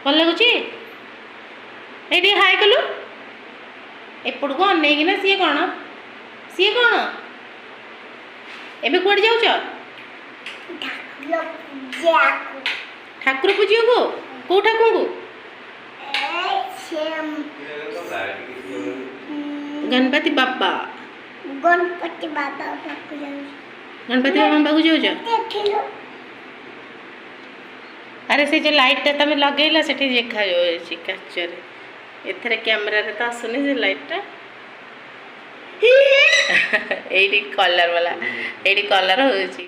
भल लगुच ये हाय कलु एपट को अनेकिना सी कौन एबे कुआडे जाउछ ठाकुर पूजियो को को ठाकुर को गणपति बाबा गणपति बाबा पाखु जाउछ अरे से जो लाइट टा तमे लगेला सेठी देखा जाउछि काचर एथरे कैमरा रे त आसुनी से लाइट टा एडी कलर वाला एडी कलर होछि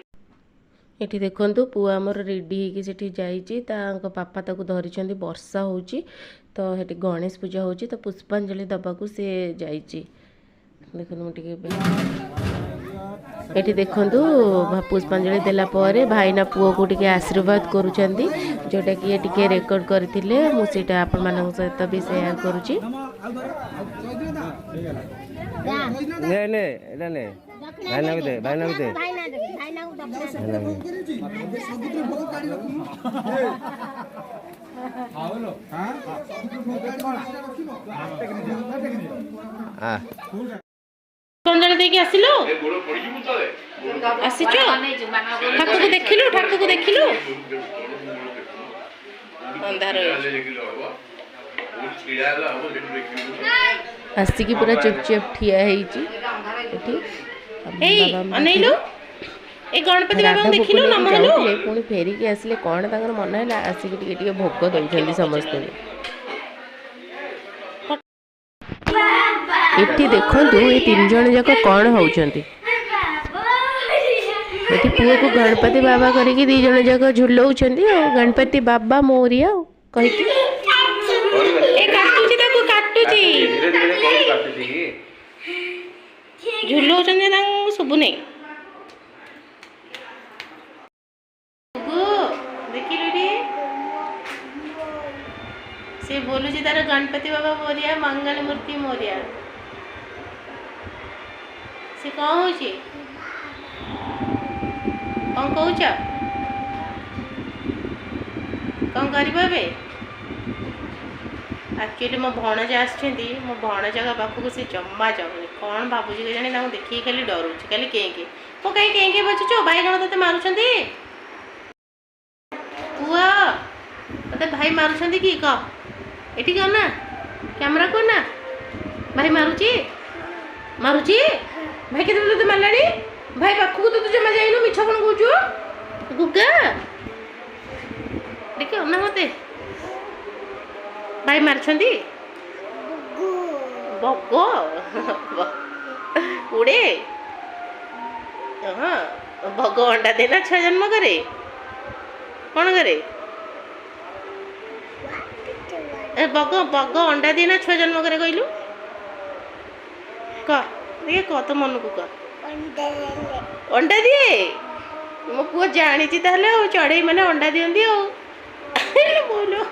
एठी देखंतु पुआ हमर रेडी हेकि सेठी जाईची तांको पापा ताकू धरिछंदी वर्षा होउची तो हेठी गणेश पूजा होउची तो पुष्पांजलि दबाकू से जाईची देखनु मटिके एठी देखंतु पुष्पांजलि देला परे भाईना पुओ को टिके आशीर्वाद करूछंदी जोटा कि टिके रेकॉर्ड करथिले मु सेटा आपन मानक सहित भी शेयर करूची ने ने एला ने भाईना भी दे भाईना भी दे हां कौन जने देके आसिलो आसीचो ठाकुर को देखिलु अंधार आसिकी पूरा चुपचाप ठिया हेची एठी ए अनैलो ए गणपति बाबा देखिलु नमहलु पुनी फेरी के आसले कोन तांगर मन हैला आसिकी टिके टिके भोग दउछंदी समस्त एठी देखंतु ए तीन जण जाक कोन होउछंती एठी पुओ को गणपति बाबा करिकी दी जण जाक झुलौछंती और गणपति बाबा मोरिया कहिकी ए काटुची ताको काटुची धीरे धीरे कोन काटुची झुलौछंती तांग सुबु नै से बोलू तार गणपति बाबा मोरिया मंगल मूर्ति मोरिया से कौन हो कौन कौच कौन कर एक्चुअली मो भणजा आसछंती मो भणजा पाखक से जम्मा जाऊनी कौन भावुची के जानी देखिए खाली डरुची खाली कें मो कहीं कें बचुचो भाई कौन ते मारुछंती पुआ ते भाई मारुछंती कि कह एठी कह ना कैमरा को ना भाई मारुची मारुची भाई के तो मारलानी भाई पाखु तो तू जमा जाइनु मिछ कोन कहूचु गुगा देखो ना मते भाई मारछंती बगो उड़े हां बगो अंडा देना 6 जन्म करे कौन करे बग बग अंडा दिए ना 6 जन्म करे कहलु कह तो मन को कह अंडा दिए मो पुआ जानी चढ़ई मैंने अंडा दियंती बोलो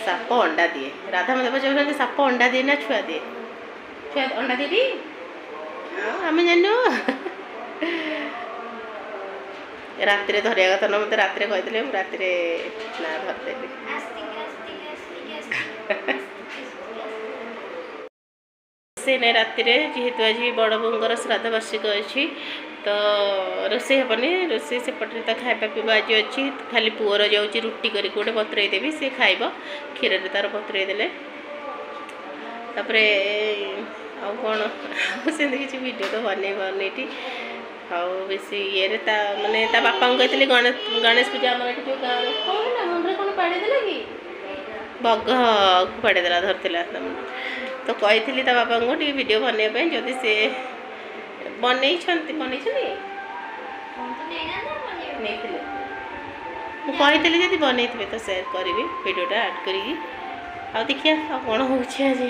साप अंडा दिए राधा मत पचार साप अंडा दिए ना छुआ दिए छुआ अंडा दिए आम जानू रात धरिया कथा ना मत रात कहते रात ना धरदेली से नहीं रात जेहेतु आज बड़ बोर श्राद्ध वार्षिक अच्छी तो रोसे हेनी रोसे सेपटे तो खाଇବା पीवा आज अच्छी खाली पुअर जाऊँगी रुटी कर गोटे बतरई देवी सी खाइब क्षीर तार बतरई देले तापर आ कौन से किसी वीडियो तो बन पानी बेसी ये माने बापा को कहते गणेश पूजा आम जो गाँव मुंडे कौन पाड़ी देला कि बग पाड़ी देला धरला तो कही बापा को टी वीडियो बनवाई जदि से बनई कही जब बनई तो शेयर करी वीडियोटा आड करी देखिए कौन हो आज